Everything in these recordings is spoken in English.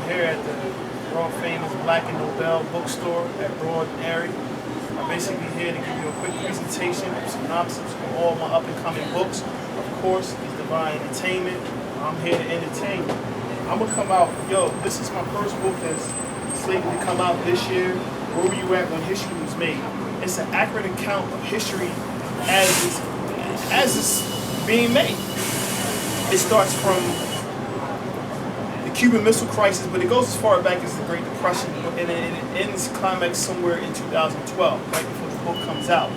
here at the world famous Black and Nobel bookstore at Broad and Airy. I'm basically here to give you a quick presentation, a synopsis of all my up-and-coming books. Of course, it's Divine Entertainment. I'm here to entertain you. I'm gonna come out, this is my first book that's slated to come out this year. Where were you at when history was made? It's an accurate account of history as it's being made. It starts from the Cuban Missile Crisis, but it goes as far back as the Great Depression, and it ends climax somewhere in 2012, right before the book comes out.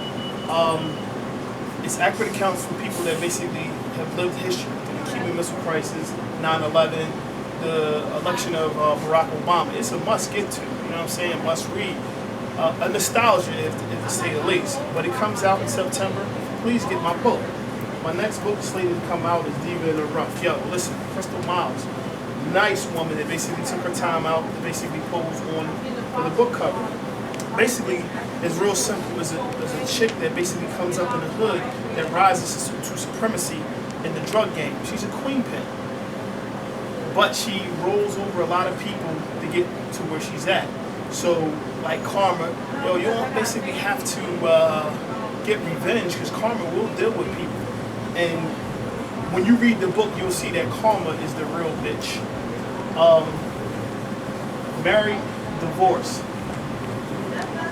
It's accurate accounts from people that basically have lived history. The Cuban Missile Crisis, 9/11, the election of Barack Obama. It's a must get to, you know what I'm saying, must read. A nostalgia, if to say the least. But it comes out in September. Please get my book. My next book slated to come out is Diva in the Rough. Listen, Crystal Miles, nice woman that basically took her time out to basically pose on for the book cover. Basically, it's real simple. It's a chick that basically comes up in the hood that rises to supremacy in the drug game. She's a queen pin. But she rolls over a lot of people to get to where she's at. So, like karma, you don't basically have to get revenge, because karma will deal with people. And when you read the book, you'll see that karma is the real bitch. Married, divorce.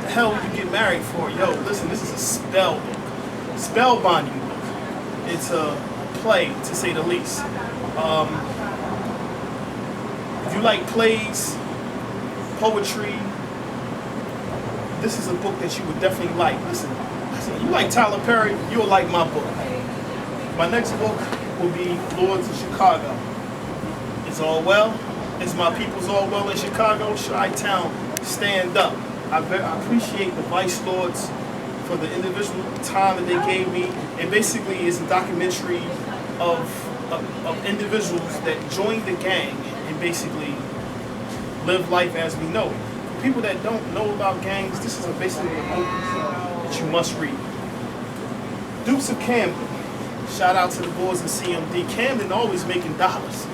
The hell would you get married for? Listen, this is a spell book. Spellbinding book. It's a play, to say the least. If you like plays, poetry, this is a book that you would definitely like. Listen, you like Tyler Perry, you'll like my book. My next book will be Lords of Chicago. It's all well. Is my people's all well in Chicago? Chi-Town, stand up. I appreciate the Vice Lords for the individual time that they gave me. It basically is a documentary of individuals that joined the gang and basically live life as we know it. For people that don't know about gangs, this is basically a book that you must read. Dukes of Camden. Shout out to the boys in CMD. Camden always making dollars.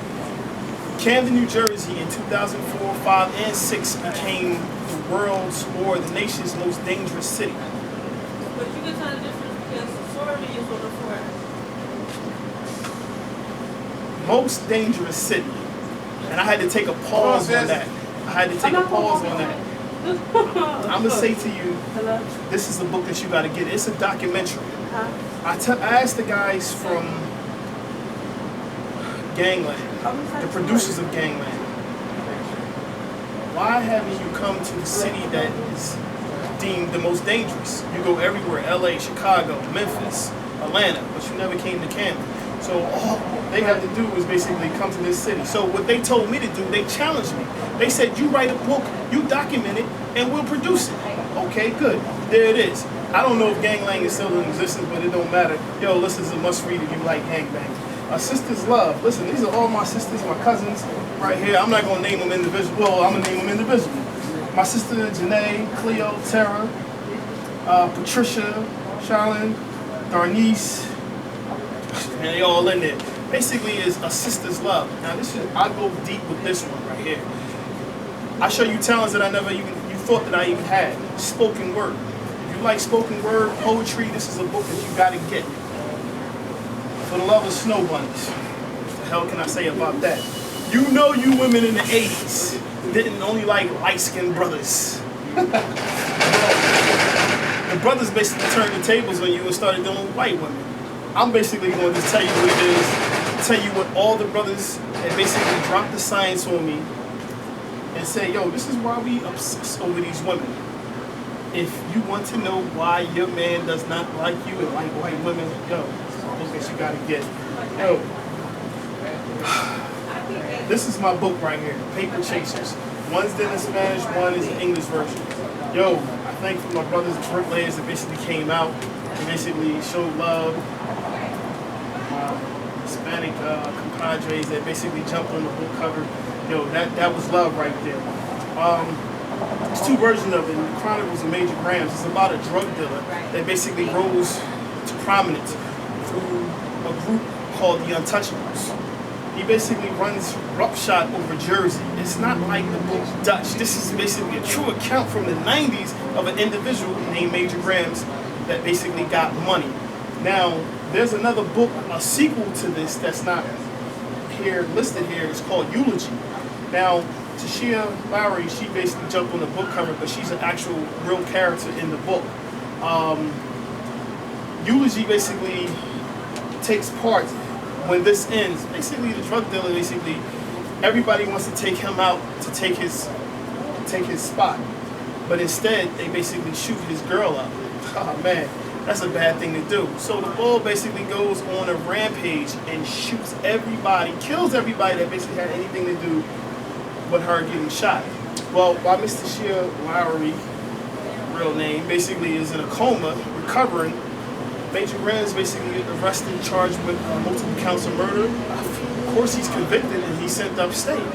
Camden, New Jersey in 2004, 5, and 6 became the world's or the nation's most dangerous city. But you can tell the difference because sorority is on the floor. Most dangerous city. And I had to take a pause on that. I'm going to say to you, this is a book that you got to get. It's a documentary. I asked the guys from Gangland, the producers of Gangland, why haven't you come to the city that is deemed the most dangerous? You go everywhere, LA, Chicago, Memphis, Atlanta, but you never came to Camden. So all they had to do was basically come to this city. So what they told me to do, they challenged me. They said, you write a book, you document it, and we'll produce it. Okay, good. There it is. I don't know if Gangland is still in existence, but it don't matter. This is a must-read if you like gangbang. A Sister's Love. Listen, these are all my sisters, my cousins right here. I'm not going to name them individually. Well, I'm going to name them individually. My sister, Janae, Cleo, Tara, Patricia, Charlene, Darnice, and they all in there. Basically, is A Sister's Love. Now, I go deep with this one right here. I show you talents that I never even thought that I even had. Spoken word. If you like spoken word, poetry, this is a book that you got to get. For the love of snow bunnies. What the hell can I say about that? You women in the 80s didn't only like light-skinned brothers. The brothers basically turned the tables on you and started dealing with white women. I'm basically going to tell you what it is, tell you what all the brothers that basically dropped the science on me and say, this is why we obsess over these women. If you want to know why your man does not like you and like white women, it's a book that you gotta get. This is my book right here, Paper Chasers. One's in Spanish, one is the English version. I thank for my brothers and bricklayers that basically came out and basically showed love. Hispanic compadres that basically jumped on the book cover. That was love right there. There's two versions of it. The Chronicles of Major Grams. It's about a drug dealer that basically rose to prominence through a group called the Untouchables. He basically runs roughshod over Jersey. it's not like the book Dutch. This is basically a true account from the 90s of an individual named Major Grams that basically got money. Now, there's another book, a sequel to this that's not here listed here. It's called Eulogy. Now, Tashia Lowry, she basically jumped on the book cover, but she's an actual real character in the book. Eulogy basically takes part when this ends. Basically, the drug dealer, basically, everybody wants to take him out to take his spot, but instead they basically shoot his girl up. Oh man, that's a bad thing to do. So the bull basically goes on a rampage and shoots everybody, kills everybody that basically had anything to do with her getting shot. Well, while Mr. Shea Lowry, real name, basically is in a coma, recovering, Major Grams basically arrested and charged with multiple counts of murder. Of course, he's convicted and he's sent upstate.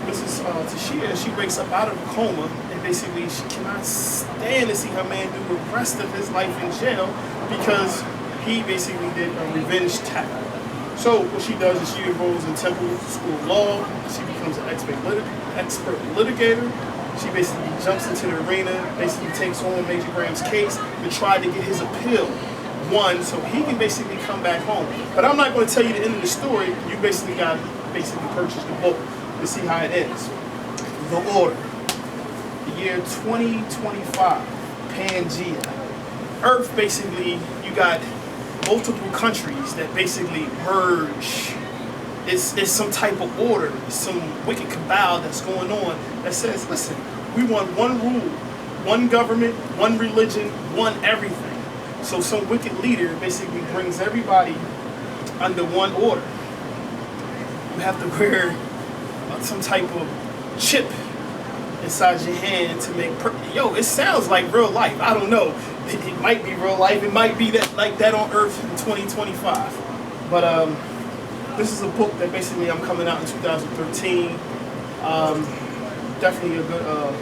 Mrs. Tashia, she wakes up out of a coma and basically she cannot stand to see her man do the rest of his life in jail because he basically did a revenge attack. So what she does is she enrolls in Temple School of Law. She becomes an expert litigator. She basically jumps into the arena, basically takes on Major Grams' case to try to get his appeal won so he can basically come back home. But I'm not going to tell you the end of the story. You basically got to purchase the book to see how it ends. The Order. The year 2025. Pangea. Earth, basically, you got multiple countries that basically merge. It's some type of order, some wicked cabal that's going on that says, listen, we want one rule, one government, one religion, one everything. So some wicked leader basically brings everybody under one order. You have to wear some type of chip inside your hand to make yo, it sounds like real life. I don't know. It might be real life. It might be that like that on Earth in 2025. But this is a book that basically I'm coming out in 2013. Definitely a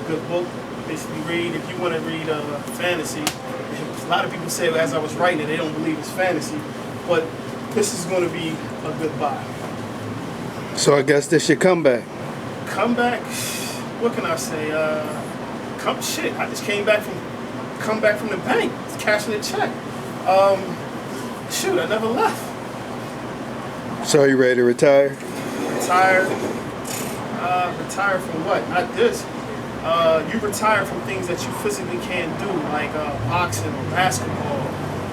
good book. Basically read if you want to read fantasy. A lot of people say as I was writing it, they don't believe it's fantasy. But this is going to be a good buy. So I guess this should come back. Come back? What can I say? Shit. I just come back from the bank, cashing a check. Shoot, I never left. So are you ready to retire? Retire? Retire from what? Not this. You retire from things that you physically can't do, like boxing or basketball.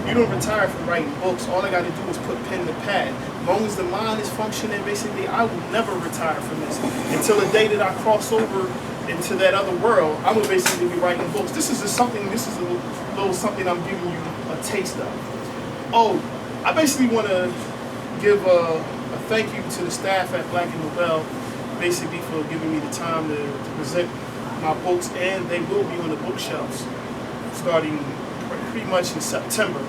You don't retire from writing books. All I got to do is put pen to pad. As long as the mind is functioning, basically, I will never retire from this. Until the day that I cross over into that other world, I will basically be writing books. This is a little something I'm giving you a taste of. Oh, I basically want to give a thank you to the staff at Black and Nobel, basically for giving me the time to present my books, and they will be on the bookshelves starting pretty much in September.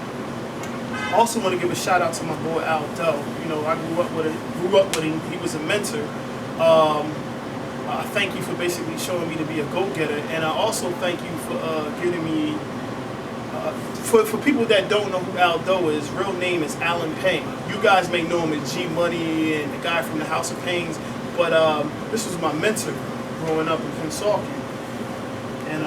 I also want to give a shout out to my boy Al Doe. You know, I grew up with him. He was a mentor. Thank you for basically showing me to be a go-getter, and I also thank you for giving me. For people that don't know who Al Doe is, real name is Alan Payne. You guys may know him as G Money and the guy from the House of Paynes, but this was my mentor growing up in Pensacola. And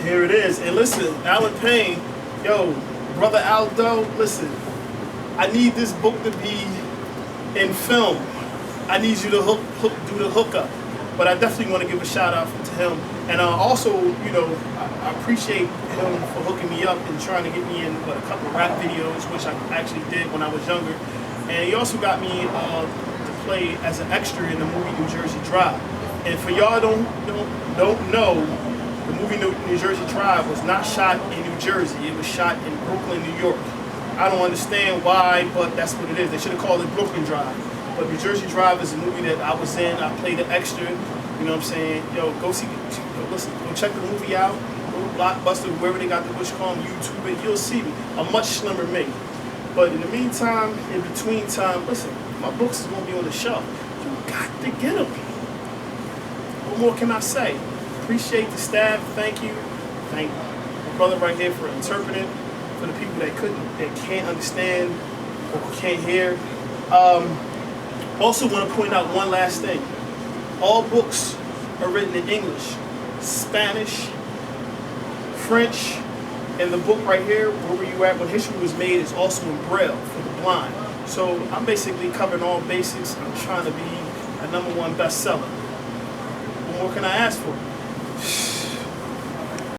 here it is. And listen, Alan Payne, yo, brother Al Doe, listen, I need this book to be in film. I need you to do the hookup. But I definitely want to give a shout out to him. And also, you know, I appreciate him for hooking me up and trying to get me in a couple of rap videos, which I actually did when I was younger. And he also got me to play as an extra in the movie New Jersey Drive. And for y'all don't know, the movie New Jersey Drive was not shot in New Jersey. It was shot in Brooklyn, New York. I don't understand why, but that's what it is. They should have called it Brooklyn Drive. But New Jersey Drive is a movie that I was in. I played an extra. You know what I'm saying? Yo, go check the movie out. Go to Blockbuster, wherever they got the YouTube it. You'll see me. A much slimmer me. But in the meantime, in between time, listen, my books is going to be on the shelf. You got to get them. What more can I say? Appreciate the staff. Thank you. Thank my brother right here for interpreting. For the people that can't understand or can't hear. Also want to point out one last thing. All books are written in English, Spanish, French, and the book right here, Where Were You At When History Was Made, is also in Braille for the blind. So I'm basically covering all basics. I'm trying to be a #1 bestseller. What more can I ask for?